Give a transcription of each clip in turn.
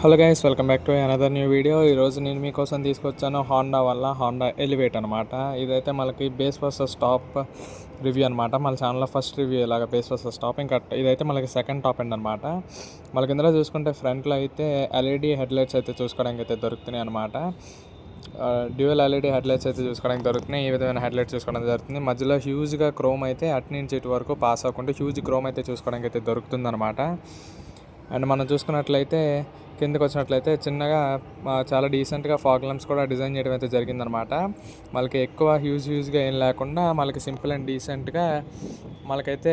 Hello guys, welcome back to another new video. ఈరోజు నేను మీకోసం తీసుకొచ్చాను హోండా ఎలివేట్ అనమాట. ఇదైతే మనకి బేస్ వర్సెస్ టాప్ రివ్యూ అనమాట. మన ఛానల్లో ఫస్ట్ రివ్యూ ఇలాగ బేస్ వర్సెస్ టాప్. ఇంకా ఇదైతే మనకి సెకండ్ టాప్ ఎండ్ అనమాట. మనకి ఇందులో చూసుకుంటే ఫ్రంట్లో అయితే ఎల్ఈడి హెడ్లైట్స్ అయితే చూసుకోవడానికి అయితే దొరుకుతున్నాయి అనమాట. డ్యూయల్ ఎల్ఈడి హెడ్లైట్స్ అయితే చూసుకోవడానికి దొరుకుతున్నాయి. ఈ విధమైన హెడ్లైట్స్ చూసుకోవడం జరుగుతుంది. మధ్యలో హ్యూజ్గా క్రోమ్ అయితే అటు నుంచి ఇటు వరకు పాస్ అవ్వకుండా హ్యూజ్ క్రోమ్ అయితే చూసుకోవడానికి అయితే దొరుకుతుంది అనమాట. అండ్ మనం చూసుకున్నట్లయితే కిందకు వచ్చినట్లయితే చిన్నగా చాలా డీసెంట్గా ఫాగ్ ల్యాంప్స్ కూడా డిజైన్ చేయడం అయితే జరిగిందనమాట. మనకి ఎక్కువ హ్యూజ్గా ఏం లేకుండా మనకి సింపుల్ అండ్ డీసెంట్గా మనకైతే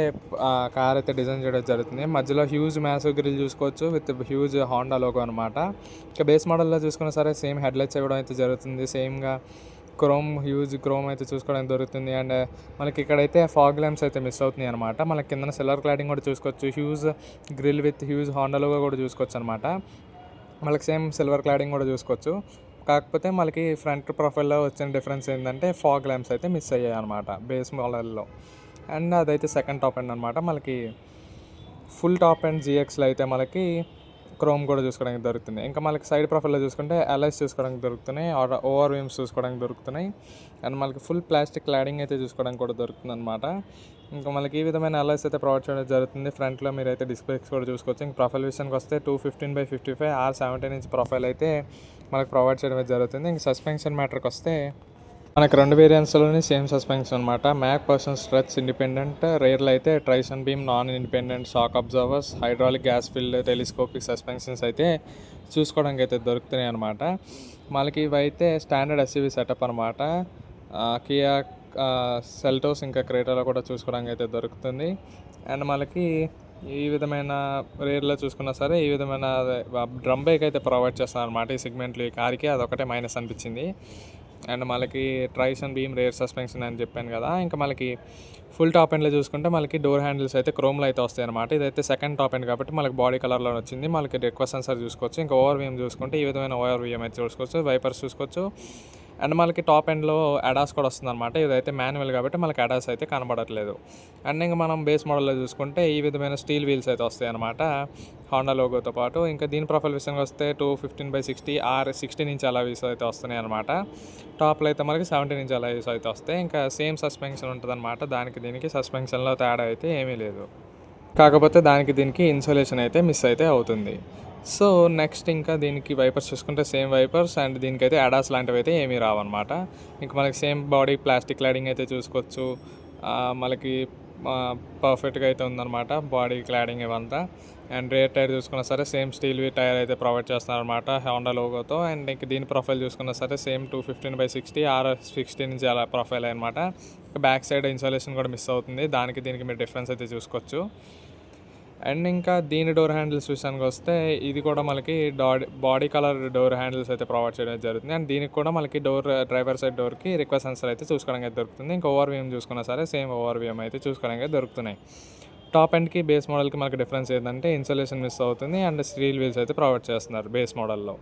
కార్ అయితే డిజైన్ చేయడం జరుగుతుంది. మధ్యలో హ్యూజ్ మ్యాసివ్ గ్రిల్ చూసుకోవచ్చు విత్ హ్యూజ్ హోండా లోగో అనమాట. ఇక బేస్ మోడల్లో చూసుకున్నా సరే సేమ్ హెడ్లైట్స్ ఇవ్వడం అయితే జరుగుతుంది. సేమ్గా హ్యూజ్ క్రోమ్ అయితే చూసుకోవడానికి దొరుకుతుంది. అండ్ మనకి ఇక్కడైతే ఫాగ్ ల్యాంప్స్ అయితే మిస్ అవుతున్నాయి అనమాట. మనకి కింద సిల్వర్ క్లాడింగ్ కూడా చూసుకోవచ్చు. Huge grille with huge Honda logo కూడా చూసుకోవచ్చు అనమాట. మనకి సేమ్ సిల్వర్ క్లాడింగ్ కూడా చూసుకోవచ్చు. కాకపోతే మనకి ఫ్రంట్ ప్రొఫైల్లో వచ్చిన డిఫరెన్స్ ఏంటంటే ఫాగ్ ల్యాంప్స్ అయితే మిస్ అయ్యాయి అనమాట బేస్ మోడల్లో. అండ్ అదైతే సెకండ్ టాప్ ఎండ్ అనమాట. మనకి ఫుల్ టాప్ ఎండ్ జిఎక్స్లో అయితే మనకి క్రోమ్ కూడా చూసుకోవడానికి దొరుకుతుంది. ఇంకా మనకి సైడ్ ప్రొఫైల్లో చూసుకుంటే అలైస్ చూసుకోవడానికి దొరుకుతున్నాయి, ఓవర్ వీమ్స్ చూసుకోవడానికి దొరుకుతున్నాయి. అండ్ మనకి ఫుల్ ప్లాస్టిక్ క్లాడింగ్ అయితే చూసుకోవడానికి కూడా దొరుకుతుంది అనమాట. ఇంకా మనకి ఈ విధమైన అలైస్ అయితే ప్రొవైడ్ చేయడం జరుగుతుంది. ఫ్రంట్లో మీరు అయితే డిస్ప్లేస్ కూడా చూసుకోవచ్చు. ఇంక ప్రొఫైల్ విషయానికి వస్తే 215/55 R17 ఇంచ్ ప్రొఫైల్ అయితే మనకు ప్రొవైడ్ చేయడం జరుగుతుంది. ఇంక సస్పెన్షన్ మ్యాటర్కి వస్తే మనకు రెండు వేరియంట్స్లోనే సేమ్ సస్పెన్షన్ అనమాట. మ్యాక్ పర్సన్ స్ట్రెచ్ ఇండిపెండెంట్, రేర్లో అయితే torsion beam, non independent shock absorbers, hydraulic gas filled, telescopic suspensions అయితే చూసుకోవడానికి అయితే దొరుకుతున్నాయి అనమాట. మనకి ఇవైతే స్టాండర్డ్ ఎస్యూవీ సెటప్ అనమాట. కియా సెల్టోస్ ఇంకా క్రేటాలో కూడా చూసుకోవడానికి అయితే దొరుకుతుంది. అండ్ మనకి ఈ విధమైన రేర్లో చూసుకున్నా సరే ఈ విధమైన డ్రమ్ బ్రేక్ అయితే ప్రొవైడ్ చేస్తాను అనమాట. ఈ సెగ్మెంట్లో ఈ కార్కి అదొకటే మైనస్ అనిపించింది. అండ్ మనకి ట్రైషన్ బీమ్ రేర్ సస్పెన్షన్ అని చెప్పాను కదా. ఇంకా మనకి ఫుల్ టాప్ ఎండ్లో చూసుకుంటే మనకి డోర్ హ్యాండిల్స్ అయితే క్రోమ్లో అయితే వస్తాయి అనమాట. ఇదైతే సెకండ్ టాప్ ఎండ్ కాబట్టి మనకి బాడీ కలర్లో వచ్చింది. మనకి రిక్వెస్ట్ సెన్సర్ చూసుకోవచ్చు. ఇంకా ఓవర్ వీఎం చూసుకుంటే ఈ విధమైన ఓవర్ వీఎం అయితే చూసుకోవచ్చు. వైపర్స్ చూసుకోవచ్చు. అండ్ మనకి టాప్ ఎండ్లో అడాస్ కూడా వస్తుంది అనమాట. ఇదైతే మాన్యువల్ కాబట్టి మనకి అడాస్ అయితే కనబడట్లేదు. అండ్ ఇంకా మనం బేస్ మోడల్లో చూసుకుంటే ఈ విధమైన స్టీల్ వీల్స్ అయితే వస్తాయి అనమాట హోండా లోగోతో పాటు. ఇంకా దీని ప్రొఫైల్ విషయానికి వస్తే 215/60 R16 ఇంచ్ అలాయ్స్ అయితే వస్తున్నాయి అనమాట. టాప్లో అయితే మనకి 17 ఇంచ్ అలాయ్స్ అయితే వస్తాయి. ఇంకా సేమ్ సస్పెన్షన్ ఉంటుంది అనమాట. దానికి దీనికి సస్పెన్షన్లో తేడా అయితే ఏమీ లేదు. కాకపోతే దానికి దీనికి ఇన్సులేషన్ అయితే మిస్ అయితే అవుతుంది. సో నెక్స్ట్ ఇంకా దీనికి వైపర్స్ చూసుకుంటే సేమ్ వైపర్స్. అండ్ దీనికైతే అడాస్ లాంటివి అయితే ఏమీ రావన్నమాట. ఇంకా మనకి సేమ్ బాడీ ప్లాస్టిక్ క్లాడింగ్ అయితే చూసుకోవచ్చు. మనకి పర్ఫెక్ట్గా అయితే ఉందన్నమాట బాడీ క్లాడింగ్ ఇవంతా. అండ్ రేర్ టైర్ చూసుకున్నా సరే సేమ్ స్టీల్ టైర్ అయితే ప్రొవైడ్ చేస్తున్నారనమాట హోండా లోగోతో. అండ్ ఇంక దీని ప్రొఫైల్ చూసుకున్నా సరే సేమ్ 215/60 R16 నుంచి అలా ప్రొఫైల్ అనమాట. బ్యాక్ సైడ్ ఇన్సులేషన్ కూడా మిస్ అవుతుంది. దానికి దీనికి మీరు డిఫరెన్స్ అయితే చూసుకోవచ్చు. అండ్ ఇంకా దీని డోర్ హ్యాండిల్స్ విషయానికి వస్తే ఇది కూడా మనకి బాడీ కలర్ డోర్ హ్యాండిల్స్ అయితే ప్రొవైడ్ చేయడం జరుగుతుంది. అండ్ దీనికి కూడా మనకి డ్రైవర్ సైడ్ డోర్కి రిక్వెస్ట్ సెన్సర్ అయితే చూసుకోవడానికి అయితే దొరుకుతుంది. ఇంకా ఓవర్ వీఎం చూసుకున్నా సరే సేమ్ ఓవర్ వీఎం అయితే చూసుకోవడానికి అయితే దొరుకుతున్నాయి. టాప్ ఎండ్కి బేస్ మోడల్కి మనకి డిఫరెన్స్ ఏంటంటే ఇన్సులేషన్ మిస్ అవుతుంది. అండ్ స్టీల్ వీల్స్ అయితే ప్రొవైడ్ చేస్తున్నారు బేస్ మోడల్లో.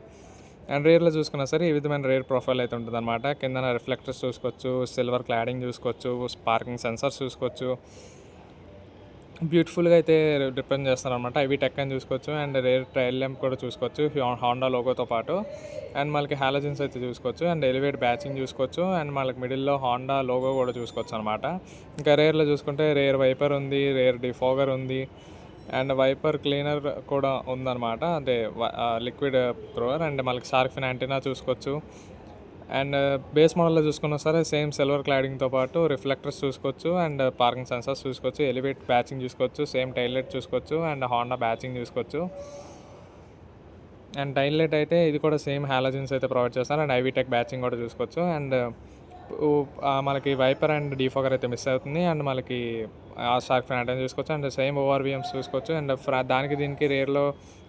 అండ్ రేర్లో చూసుకున్నా సరే ఈ విధమైన రేర్ ప్రొఫైల్ అయితే ఉంటుంది అనమాట. కింద రిఫ్లెక్టర్స్ చూసుకోవచ్చు, సిల్వర్ క్లాడింగ్ చూసుకోవచ్చు, పార్కింగ్ సెన్సర్స్ చూసుకోవచ్చు. బ్యూటిఫుల్గా అయితే రిప్రజెంట్ చేస్తారు అనమాట. ఐవీ టెక్ అని చూసుకోవచ్చు. అండ్ రేర్ ట్రైల్ ల్యాంప్ కూడా చూసుకోవచ్చు హోండా లోగోతో పాటు. అండ్ మనకి హాలోజన్స్ అయితే చూసుకోవచ్చు. అండ్ ఎలివేట్ బ్యాచింగ్ చూసుకోవచ్చు. అండ్ మనకి మిడిల్లో హోండా లోగో కూడా చూసుకోవచ్చు అనమాట. ఇంకా రేర్లో చూసుకుంటే రేర్ వైపర్ ఉంది, రేర్ డిఫాగర్ ఉంది, అండ్ వైపర్ క్లీనర్ కూడా ఉందన్నమాట. అంటే లిక్విడ్ త్రోవర్. అండ్ మనకి షార్క్ ఫిన్ యాంటీనా చూసుకోవచ్చు. అండ్ బేస్ మోడల్లో చూసుకున్నా సరే సేమ్ సిల్వర్ క్లాడింగ్తో పాటు రిఫ్లెక్టర్స్ చూసుకోవచ్చు. అండ్ పార్కింగ్ సెన్సర్స్ చూసుకోవచ్చు, ఎలివేట్ బ్యాచింగ్ చూసుకోవచ్చు, సేమ్ టైల్ లైట్ చూసుకోవచ్చు. అండ్ హోండా బ్యాచింగ్ చూసుకోవచ్చు. అండ్ టైల్ లైట్ అయితే ఇది కూడా సేమ్ హాలోజన్స్ అయితే ప్రొవైడ్ చేస్తారు. అండ్ ఐవీ టెక్ బ్యాచింగ్ కూడా చూసుకోవచ్చు. అండ్ మనకి వైపర్ అండ్ డిఫాగర్ అయితే మిస్ అవుతుంది. అండ్ మనకి షార్క్ ఫిన్ యాంటీనా చూసుకోవచ్చు. అండ్ సేమ్ ఓవర్ వీఎమ్స్ చూసుకోవచ్చు. అండ్ దానికి దీనికి రేర్లో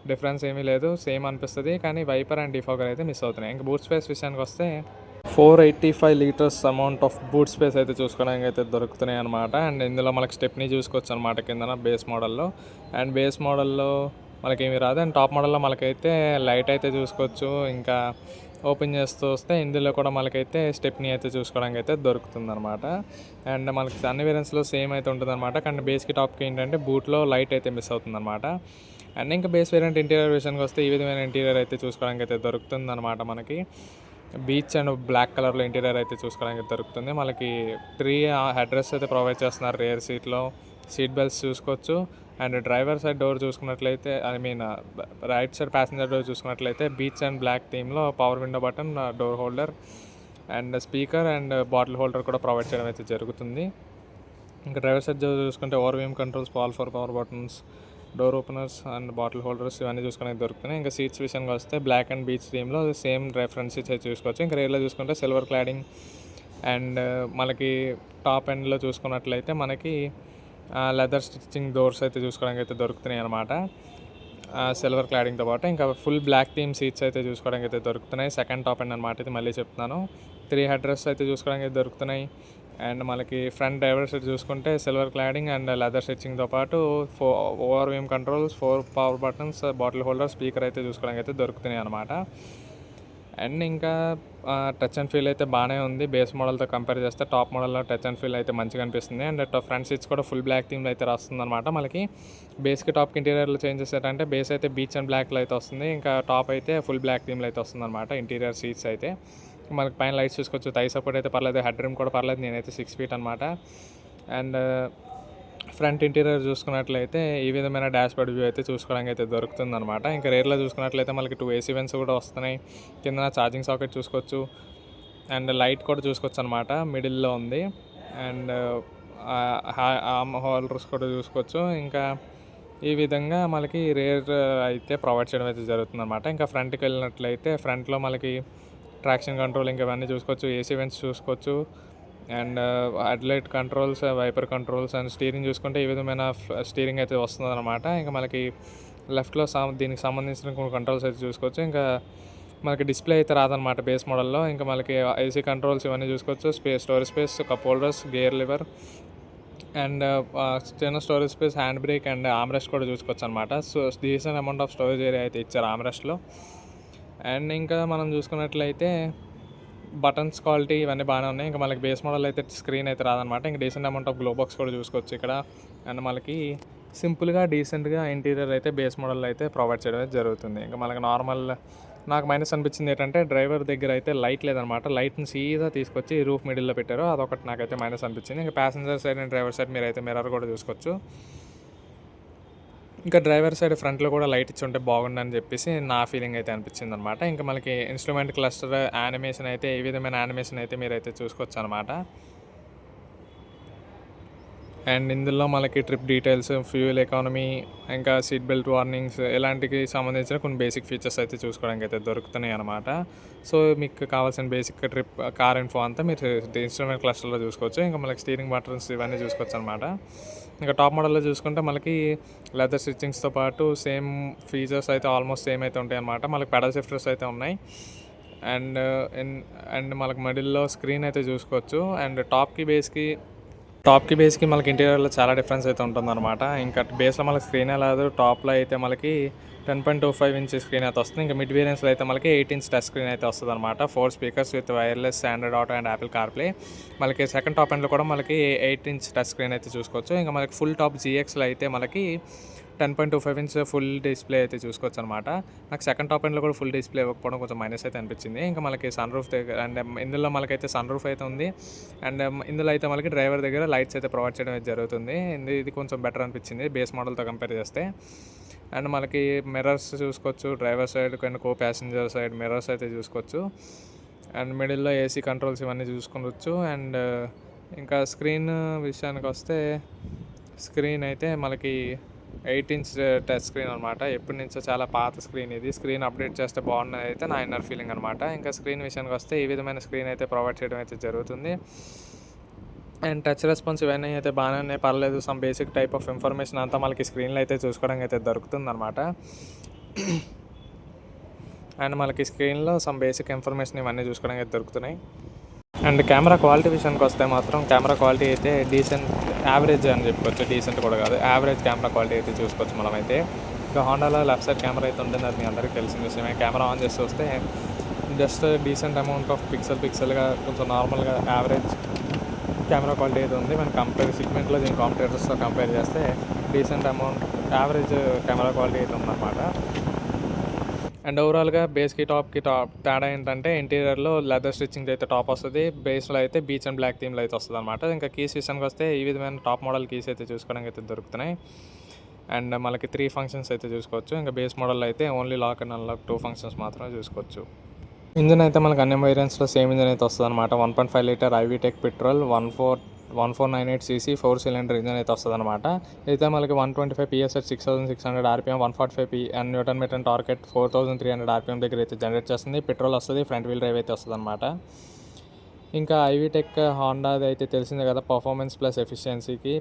డిఫరెన్స్ ఏమీ లేదు, సేమ్ అనిపిస్తుంది. కానీ వైపర్ అండ్ డిఫాగర్ అయితే మిస్ అవుతున్నాయి. ఇంకా బూట్ స్పేస్ విషయానికి వస్తే 485 litres amount of boot space అయితే చూసుకోవడానికి అయితే దొరుకుతున్నాయి అనమాట. అండ్ ఇందులో మనకి స్టెప్ని చూసుకోవచ్చు అనమాట కింద బేస్ మోడల్లో. అండ్ బేస్ మోడల్లో మనకేమీ రాదు. అండ్ టాప్ మోడల్లో మనకైతే లైట్ అయితే చూసుకోవచ్చు. ఇంకా ఓపెన్ చేస్తూ వస్తే ఇందులో కూడా మనకైతే స్టెప్ని అయితే చూసుకోవడానికి అయితే దొరుకుతుంది అనమాట. అండ్ మనకి అన్ని వేరియంట్స్లో సేమ్ అయితే ఉంటుంది అనమాట. కానీ బేస్కి టాప్కి ఏంటంటే బూట్లో లైట్ అయితే మిస్ అవుతుంది అనమాట. అండ్ ఇంకా బేస్ వేరియంట్ ఇంటీరియర్ విషయానికి వస్తే ఈ విధమైన ఇంటీరియర్ అయితే చూసుకోవడానికి అయితే దొరుకుతుంది అనమాట. మనకి బీచ్ అండ్ బ్లాక్ కలర్లో ఇంటీరియర్ అయితే చూసుకోవడానికి దొరుకుతుంది. మనకి 3 హెడ్ రెస్ట్ అయితే ప్రొవైడ్ చేస్తున్నారు రియర్ సీట్లో. సీట్ బెల్ట్స్ చూసుకోవచ్చు. అండ్ డ్రైవర్ సైడ్ డోర్ చూసుకున్నట్లయితే రైట్ సైడ్ ప్యాసింజర్ డోర్ చూసుకున్నట్లయితే బీచ్ అండ్ బ్లాక్ థీమ్లో power window button, door holder and speaker and bottle holder కూడా ప్రొవైడ్ చేయడం అయితే జరుగుతుంది. ఇంకా డ్రైవర్ సైడ్ డోర్ చూసుకుంటే ORVM controls, power buttons, door openers and bottle holders ఇవన్నీ చూసుకోవడానికి దొరుకుతున్నాయి. ఇంకా సీట్స్ విషయానికి వస్తే బ్లాక్ అండ్ బీచ్ థీమ్లో సేమ్ ఫ్రంట్ సీట్స్ అయితే చూసుకోవచ్చు. ఇంకా రేర్లో చూసుకుంటే సిల్వర్ క్లాడింగ్ అండ్ మనకి టాప్ ఎండ్లో చూసుకున్నట్లయితే మనకి లెదర్ స్టిచ్చింగ్ డోర్స్ అయితే చూసుకోవడానికి అయితే దొరుకుతున్నాయి అనమాట. సిల్వర్ క్లాడింగ్తో పాటు ఇంకా ఫుల్ బ్లాక్ థీమ్ సీట్స్ అయితే చూసుకోవడానికి అయితే దొరుకుతున్నాయి. సెకండ్ టాప్ ఎండ్ అనమాట, ఇది మళ్ళీ చెప్తున్నాను. 3 హెడ్ రెస్ట్ అయితే చూసుకోవడానికి అయితే దొరుకుతున్నాయి. అండ్ మనకి ఫ్రంట్ డ్రైవర్ సైడ్ చూసుకుంటే సిల్వర్ క్లాడింగ్ అండ్ లెదర్ స్టిచ్చింగ్తో పాటు ORVM controls, 4 power buttons, bottle holder, speaker అయితే చూసుకోవడానికి అయితే దొరుకుతున్నాయి అనమాట. అండ్ ఇంకా టచ్ అండ్ ఫీల్ అయితే బాగానే ఉంది. బేస్ మోడల్తో కంపేర్ చేస్తే టాప్ మోడల్లో టచ్ అండ్ ఫీల్ అయితే మంచిగా అనిపిస్తుంది. అండ్ ఫ్రంట్ సీట్స్ కూడా ఫుల్ బ్లాక్ థీమ్లో అయితే వస్తుంది అనమాట. మనకి బేస్కి టాప్కి ఇంటీరియర్లో చేంజెస్ ఏంటంటే బేస్ అయితే బీచ్ అండ్ బ్లాక్లో అయితే వస్తుంది. ఇంకా టాప్ అయితే ఫుల్ బ్లాక్ థీమ్లో అయితే వస్తుంది అనమాట. ఇంటీరియర్ సీట్స్ అయితే మనకి పైన లైట్స్ చూసుకోవచ్చు. థై సపోర్ట్ అయితే పర్లేదు, హెడ్ రూమ్ కూడా పర్లేదు. నేనైతే 6 feet అనమాట. అండ్ ఫ్రంట్ ఇంటీరియర్ చూసుకున్నట్లయితే ఈ విధమైన డాష్బోర్డ్ వ్యూ అయితే చూసుకోవడానికి అయితే దొరుకుతుంది అనమాట. ఇంకా రేర్లో చూసుకున్నట్లయితే మనకి 2 AC వెంట్స్ కూడా వస్తున్నాయి. కింద ఛార్జింగ్ సాకెట్ చూసుకోవచ్చు. అండ్ లైట్ కూడా చూసుకోవచ్చు అనమాట, మిడిల్లో ఉంది. అండ్ ఆర్మ్ హోల్డర్స్ కూడా చూసుకోవచ్చు. ఇంకా ఈ విధంగా మనకి రేర్ అయితే ప్రొవైడ్ చేయడం అయితే జరుగుతుంది అనమాట. ఇంకా ఫ్రంట్కి వెళ్ళినట్లయితే ఫ్రంట్లో మనకి ట్రాక్షన్ కంట్రోల్ ఇంకా ఇవన్నీ చూసుకోవచ్చు. AC వెంట్స్ చూసుకోవచ్చు. And headlight controls, wiper controls and steering చూసుకుంటే ఈ విధమైన స్టీరింగ్ అయితే వస్తుంది అనమాట. ఇంకా మనకి లెఫ్ట్లో దీనికి సంబంధించిన కొన్ని కంట్రోల్స్ అయితే చూసుకోవచ్చు. ఇంకా మనకి డిస్ప్లే అయితే రాదనమాట బేస్ మోడల్లో. ఇంకా మనకి AC కంట్రోల్స్ ఇవన్నీ చూసుకోవచ్చు. Storage space, cup holders, gear lever and చిన్న storage space, hand brake and armrest కూడా చూసుకోవచ్చు అనమాట. So decent amount of storage area అయితే ఇచ్చారు ఆమ్రెస్ట్లో. అండ్ ఇంకా మనం చూసుకున్నట్లయితే బటన్స్ క్వాలిటీ ఇవన్నీ బాగానే ఉన్నాయి. ఇంకా మనకి బేస్ మోడల్ అయితే స్క్రీన్ అయితే రాదనమాట. ఇంకా decent amount of glow box కూడా చూసుకోవచ్చు ఇక్కడ. అండ్ మనకి సింపుల్గా డీసెంట్గా ఇంటీరియర్ అయితే బేస్ మోడల్ అయితే ప్రొవైడ్ చేయడం జరుగుతుంది. ఇంకా మనకి నాకు మైనస్ అనిపించింది ఏంటంటే డ్రైవర్ దగ్గర అయితే లైట్ లేదనమాట. లైట్ని సీదా తీసుకొచ్చి రూఫ్ మిడిల్లో పెట్టారు, అదొకటి నాకైతే మైనస్ అనిపించింది. ఇంకా passenger side and driver side మీరైతే మిర్రర్ కూడా చూసుకోవచ్చు. ఇంకా డ్రైవర్ సైడ్ ఫ్రంట్లో కూడా లైట్ ఇచ్చి ఉంటే బాగుండని చెప్పేసి నా ఫీలింగ్ అయితే అనిపించింది అనమాట. ఇంకా మనకి ఇన్స్ట్రుమెంట్ క్లస్టర్ యానిమేషన్ అయితే ఈ విధమైన యానిమేషన్ అయితే మీరైతే చూసుకోవచ్చు అనమాట. అండ్ ఇందులో మనకి ట్రిప్ డీటెయిల్స్, ఫ్యూయల్ ఎకానమీ, ఇంకా సీట్ బెల్ట్ వార్నింగ్స్ ఇలాంటికి సంబంధించిన కొన్ని బేసిక్ ఫీచర్స్ అయితే చూసుకోవడానికి అయితే దొరుకుతున్నాయి అనమాట. సో మీకు కావాల్సిన బేసిక్ ట్రిప్ కార్ ఇన్ఫో అంతా మీరు ఇన్స్ట్రుమెంట్ క్లస్టర్లో చూసుకోవచ్చు. ఇంకా మనకి స్టీరింగ్ బటన్స్ ఇవన్నీ చూసుకోవచ్చు అనమాట. ఇంకా టాప్ మోడల్లో చూసుకుంటే మనకి లెదర్ స్టిచ్చింగ్స్తో పాటు సేమ్ ఫీచర్స్ అయితే ఆల్మోస్ట్ సేమ్ అయితే ఉంటాయి అనమాట. మనకి పెడల్ షిఫ్టర్స్ అయితే ఉన్నాయి. అండ్ మనకి మిడిల్లో స్క్రీన్ అయితే చూసుకోవచ్చు. అండ్ టాప్కి బేస్కి మనకి ఇంటీరియర్లో చాలా డిఫరెన్స్ అయితే ఉంటుందన్నమాట. ఇంకా బేస్లో మనకి స్క్రీనే లేదు, టాప్లో అయితే మనకి 10.25 inch స్క్రీన్ అయితే వస్తుంది. ఇంకా మిడ్ వేరియంట్స్లో అయితే మనకి 8 inch టచ్ స్క్రీన్ అయితే వస్తుంది అనమాట. 4 speakers with wireless, Android Auto and Apple CarPlay. మనకి సెకండ్ టాప్ ఎండ్లో కూడా మనకి 8 inch టచ్ స్క్రీన్ అయితే చూసుకోవచ్చు. ఇంకా మనకి ఫుల్ టాప్ GXలో అయితే మనకి 10.25 inch ఫుల్ డిస్ప్లే అయితే చూసుకోవచ్చు అనమాట. నాకు సెకండ్ టాప్ ఎండ్లో కూడా ఫుల్ డిస్ప్లే ఇవ్వకపోవడం కొంచెం మైనస్ అయితే అనిపించింది. ఇంకా మనకి సన్ రూఫ్ దగ్గర అండ్ ఇందులో మనకైతే సన్ రూఫ్ అయితే ఉంది. అండ్ ఇందులో అయితే మనకి డ్రైవర్ దగ్గర లైట్స్ అయితే ప్రొవైడ్ చేయడం అయితే జరుగుతుంది. ఇది కొంచెం బెటర్ అనిపించింది బేస్ మోడల్తో కంపేర్ చేస్తే. అండ్ మనకి మిర్రర్స్ చూసుకోవచ్చు, driver side and co passenger side mirrors అయితే చూసుకోవచ్చు. అండ్ మిడిల్లో AC కంట్రోల్స్ ఇవన్నీ చూసుకోవచ్చు. అండ్ ఇంకా స్క్రీన్ విషయానికి వస్తే స్క్రీన్ అయితే మనకి 8 inch టచ్ స్క్రీన్ అనమాట. ఎప్పటి నుంచో చాలా పాత స్క్రీన్ ఇది. స్క్రీన్ అప్డేట్ చేస్తే బాగున్నది అయితే నా ఇన్నర్ ఫీలింగ్ అనమాట. ఇంకా స్క్రీన్ విషయానికి వస్తే ఈ విధమైన స్క్రీన్ అయితే ప్రొవైడ్ చేయడం అయితే జరుగుతుంది. అండ్ టచ్ రెస్పాన్స్ ఇవన్నీ అయితే బాగానే ఉన్నాయి, పర్లేదు. Some basic type of information అంతా మనకి స్క్రీన్లో అయితే చూసుకోవడానికి అయితే దొరుకుతుంది అనమాట. అండ్ మనకి స్క్రీన్లో సమ్ బేసిక్ ఇన్ఫర్మేషన్ ఇవన్నీ చూసుకోవడానికి అయితే దొరుకుతున్నాయి. అండ్ కెమెరా క్వాలిటీ విషయానికి వస్తే మాత్రం కెమెరా క్వాలిటీ అయితే డీసెంట్, యావరేజ్ అని చెప్పుకోవచ్చు. డీసెంట్ కూడా కాదు, యావరేజ్ కెమెరా క్వాలిటీ అయితే చూసుకోవచ్చు మనమైతే. ఇంకా హోండాలో లెఫ్ట్ సైడ్ కెమెరా అయితే ఉంటుంది, అది మీ అందరికీ తెలిసిన విషయమే. కెమెరా ఆన్ చేసి వస్తే జస్ట్ డీసెంట్ అమౌంట్ ఆఫ్ పిక్సెల్గా కొంచెం నార్మల్గా యావరేజ్ కెమెరా క్వాలిటీ అయితే ఉంది. మనం సెగ్మెంట్లో దీని కాంపిటేటర్స్తో కంపేర్ చేస్తే డీసెంట్ యావరేజ్ కెమెరా క్వాలిటీ అయితే ఉందన్నమాట. అండ్ ఓవరాల్గా బేస్కి టాప్కి తేడా ఏంటంటే ఇంటీరియర్లో లెదర్ స్టిచ్చింగ్ అయితే టాప్ వస్తుంది, బేస్లో అయితే బీచ్ అండ్ బ్లాక్ థీమ్లో అయితే వస్తుంది అనమాట. ఇంకా కీస్ విషయానికి వస్తే ఈ విధమైన టాప్ మోడల్ కీస్ అయితే చూసుకోవడానికి అయితే దొరుకుతున్నాయి. అండ్ మనకి 3 ఫంక్షన్స్ అయితే చూసుకోవచ్చు. ఇంకా బేస్ మోడల్ అయితే only lock and unlock 2 functions మాత్రమే చూసుకోవచ్చు. ఇంజిన్ అయితే మనకు అన్ని వేరియంట్స్లో సేమ్ ఇంజిన్ అయితే వస్తుంది అనమాట. 1.5 litre i-VTEC petrol 1498 cc 4 cylinder engine అయితే వస్తుంది అనమాట. అయితే మనకి 125 PS at 6600 RPM 145 Newton metre torque at 4300 RPM దగ్గర అయితే జనరేట్ చేస్తుంది. పెట్రోల్ వస్తుంది, ఫ్రంట్ వీల్ డ్రైవ్ అయితే వస్తుంది అనమాట. ఇంకా ఐవీటెక్ హాండాది అయితే తెలిసిందే కదా, పర్ఫార్మెన్స్ ప్లస్ ఎఫిషియన్సీకి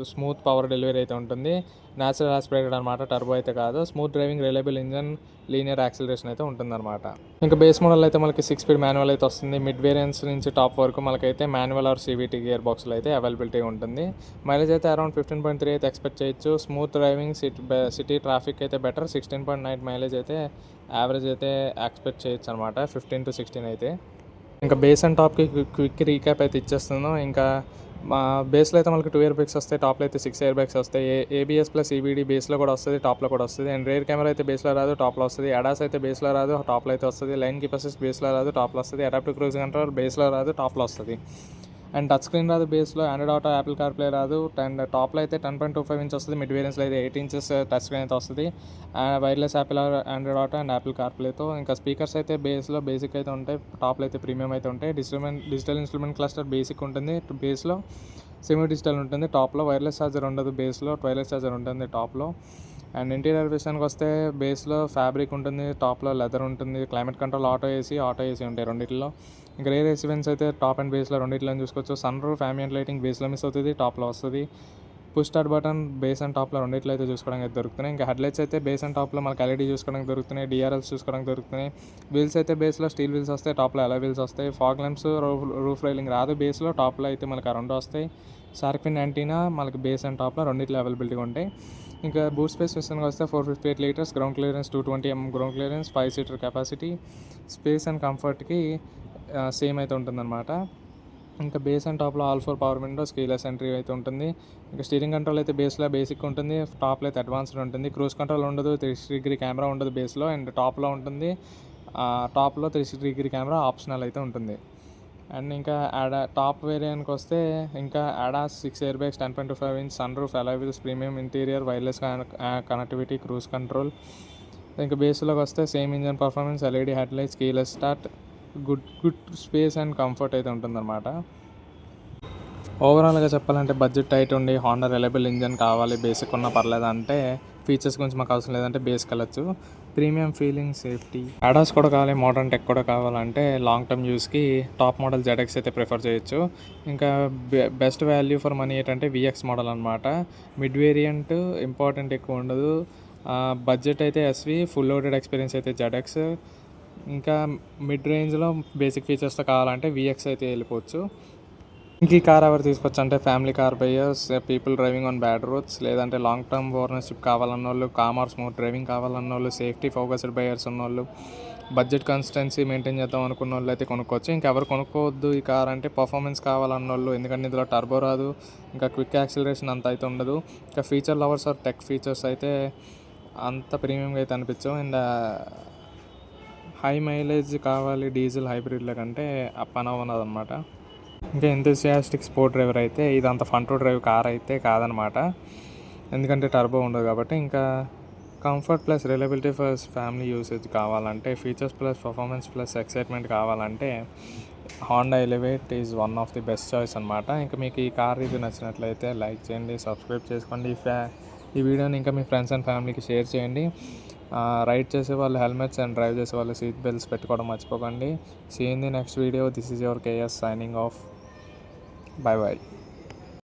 స్మూత్ పవర్ డెలివరీ అయితే ఉంటుంది. న్యాచురల్ ఆస్పిరేటెడ్ అనమాట, టర్బో అయితే కాదు. Smooth driving, reliable engine, linear acceleration అయితే ఉంటుందన్నమాట. ఇంకా బేస్ మోడల్ అయితే మనకి 6 స్పీడ్ మాన్యువల్ అయితే వస్తుంది. మిడ్ వేరియంట్స్ నుంచి టాప్ వరకు మనకైతే మాన్యువల్ ఆర్ CVT గేర్ బాక్స్లో అయితే అవైలబిలిటీ ఉంటుంది. మైలేజ్ అయితే అరౌండ్ 15.3 అయితే ఎక్స్పెక్ట్ చేయొచ్చు. స్మూత్ డ్రైవింగ్, సిటీ ట్రాఫిక్ అయితే బెటర్. 16.9 మైలేజ్ అయితే యావరేజ్ అయితే ఎక్స్పెక్ట్ చేయొచ్చు అనమాట, 15 to 16 అయితే. ఇంకా బేస్ అండ్ టాప్కి క్విక్ రీక్యాప్ అయితే ఇచ్చేస్తున్నాం. ఇంకా మా బేస్లో అయితే మనకి 2 ఇయర్ బ్రేక్స్ వస్తాయి, టాప్లో అయితే 6 ఇయర్ బ్రేక్స్ వస్తాయి. ABS ప్లస్ EBD బేస్లో కూడా వస్తుంది, టాప్లో కూడా వస్తుంది. అండ్ రేర్ కెమెరా అయితే బేస్లో రాదు, టాప్లో వస్తుంది. అడాస్ అయితే బేస్లో రాదు, టాప్లో అయితే వస్తుంది. లైన్ కీప్ అసిస్ట్ బేస్లో రాదు, టాప్లో వస్తుంది. అడాప్టివ్ క్రూజ్ కంట్రోల్ బేస్లో రాదు, టాప్లో వస్తుంది. అండ్ టచ్ స్క్రీన్ రాదు బేస్లో. ఆండ్రాయిడ్ ఆటో, యాపిల్ కార్ప్లే రాదు. అండ్ టాప్లో అయితే 10.25 ఇంచ్ వస్తుంది. మిడ్ వేరియంట్స్లో అయితే 8 ఇంచెస్ టచ్ స్క్రీన్ అయితే వస్తుంది. Wireless Apple Android Auto and యాపిల్ కార్ప్లేతో. ఇంకా స్పీకర్స్ అయితే బేస్లో బేసిక్ అయితే ఉంటాయి, టాప్లో అయితే ప్రీమియం అయితే ఉంటాయి. డిజిటల్ ఇన్స్ట్రుమెంట్ క్లస్టర్ బేసిక్ ఉంటుంది, బేస్లో సెమీ డిజిటల్ ఉంటుంది. టాప్లో వైర్లెస్ ఛార్జర్ ఉండదు, బేస్లో వైర్లెస్ ఛార్జర్ ఉంటుంది టాప్లో. అండ్ ఇంటీరియర్ విషయానికి వస్తే బేస్లో ఫ్యాబ్రిక్ ఉంటుంది, టాప్లో లెదర్ ఉంటుంది. క్లైమేట్ కంట్రోల్, ఆటో ఏసీ ఉంటాయి రెండింటిలో. ఇంకా రేర్ ఎక్స్పీరియన్స్ అయితే టాప్ అండ్ బేస్లో రెండింటిలో చూసుకోవచ్చు. సన్ రూఫ్, ambient లైటింగ్ బేస్లో మిస్ అవుతుంది, టాప్లో వస్తుంది. Push start button base and టాప్లో రెండింటిలో అయితే చూసుకోవడానికి అయితే దొరుకుతున్నాయి. ఇంకా హెడ్లైట్స్ అయితే బేస్ అండ్ టాప్లో మనకి LED చూసుకోవడానికి దొరుకుతున్నాయి, DRLs చూసుకోవడానికి దొరుకుతున్నాయి. వీల్స్ అయితే బేస్లో స్టీల్ వీల్స్ వస్తాయి, టాప్లో అలా వీల్స్ వస్తాయి. ఫాగ్ ల్యాంప్స్, రూఫ్ రైలింగ్ రాదు బేస్లో, టాప్లో అయితే మనకి ఆ రెండు వస్తాయి. షార్క్ ఫిన్ యాంటీనా మనకి బేస్ అండ్ టాప్లో రెండింటిలో అవైలబిలిటీగా ఉంటాయి. ఇంకా బూట్ స్పేస్ విషయానికి వస్తే 458 litres ground clearance, 220 mm ground clearance, 5 seater capacity. Space and కంఫర్ట్కి సేమ్ అయితే ఉంటుందన్నమాట. ఇంకా బేస్ అండ్ టాప్లో all 4 power windows, keyless entry అయితే ఉంటుంది. ఇంకా స్టీరింగ్ కంట్రోల్ అయితే బేస్లో బేసిక్ ఉంటుంది, టాప్లో అయితే అడ్వాన్స్డ్ ఉంటుంది. క్రూజ్ కంట్రోల్ ఉండదు, 360 కెమెరా ఉండదు బేస్లో, అండ్ టాప్లో ఉంటుంది. టాప్లో 360 కెమెరా ఆప్షనల్ అయితే ఉంటుంది. అండ్ ఇంకా టాప్ వేరియంట్కి వస్తే ఇంకా ADAS 6 air bags, 10.25 inch sunroof, alloy wheels, premium interior, wireless connectivity, cruise control. ఇంకా బేస్లోకి వస్తే same engine performance, LED headlights, keyless start, good space and comfort అయితే ఉంటుందన్నమాట. ఓవరాల్గా చెప్పాలంటే బడ్జెట్ టైట్ ఉండి హోండా రిలయబుల్ ఇంజన్ కావాలి, బేసిక్ ఉన్నా పర్లేదు అంటే ఫీచర్స్ గురించి మాకు అవసరం లేదంటే బేస్కి వెళ్ళచ్చు. ప్రీమియం ఫీలింగ్, సేఫ్టీ, అడాస్ కూడా కావాలి, మోడర్న్ టెక్ కూడా కావాలంటే లాంగ్ టర్మ్ యూస్కి టాప్ మోడల్ ZX అయితే ప్రిఫర్ చేయొచ్చు. ఇంకా బెస్ట్ వాల్యూ ఫర్ మనీ ఏంటంటే VX మోడల్ అనమాట. మిడ్ వేరియంట్ ఇంపార్టెంట్ ఎక్కువ ఉండదు, బడ్జెట్ అయితే SV, ఫుల్ లోడెడ్ ఎక్స్పీరియన్స్ అయితే ZX. ఇంకా మిడ్ రేంజ్లో బేసిక్ ఫీచర్స్తో కావాలంటే VX అయితే వెళ్ళిపోవచ్చు. ఇంక ఈ కార్ ఎవరు తీసుకొచ్చు అంటే family car buyers, people driving on bad roads, లేదంటే లాంగ్ టర్మ్ ఓనర్షిప్ కావాలన్న వాళ్ళు, కామ్ ఆర్ స్మూత్ డ్రైవింగ్ కావాలన్న వాళ్ళు, సేఫ్టీ ఫోకస్డ్ బయర్స్ ఉన్నోళ్ళు, బడ్జెట్ కన్సిస్టెన్సీ మెయింటైన్ చేద్దాం అనుకున్న వాళ్ళు అయితే కొనుక్కోవచ్చు. ఇంకెవరు కొనుక్కోవద్దు ఈ కార్ అంటే పర్ఫార్మెన్స్ కావాలన్న వాళ్ళు, ఎందుకంటే ఇందులో టర్బో రాదు, ఇంకా క్విక్ యాక్సిలరేషన్ అంత అయితే ఉండదు. ఇంకా feature lovers or tech features అయితే అంత ప్రీమియంగా అయితే అనిపించవు. అండ్ హై మైలేజ్ కావాలి డీజిల్ హైబ్రిడ్ల కంటే అప్పనవ్వనది అనమాట. ఇంకా ఎంతూసియాస్టిక్ స్పోర్ట్ డ్రైవర్ అయితే ఇదంత ఫన్ టు డ్రైవ్ కార్ అయితే కాదనమాట, ఎందుకంటే టర్బో ఉండదు కాబట్టి. ఇంకా comfort plus reliability plus family usage కావాలంటే, features plus performance plus excitement కావాలంటే Honda Elevate is one of the best choice అనమాట. ఇంకా మీకు ఈ కార్ రివ్యూ నచ్చినట్లయితే లైక్ చేయండి, సబ్స్క్రైబ్ చేసుకోండి. ఈ వీడియోని ఇంకా మీ ఫ్రెండ్స్ అండ్ ఫ్యామిలీకి షేర్ చేయండి. రైడ్ చేసే వాళ్ళు హెల్మెట్స్ అండ్ డ్రైవ్ చేసే వాళ్ళు సీట్ బెల్ట్స్ పెట్టుకోవడం మర్చిపోకండి. See in the next video. This is your KS signing off. Bye bye.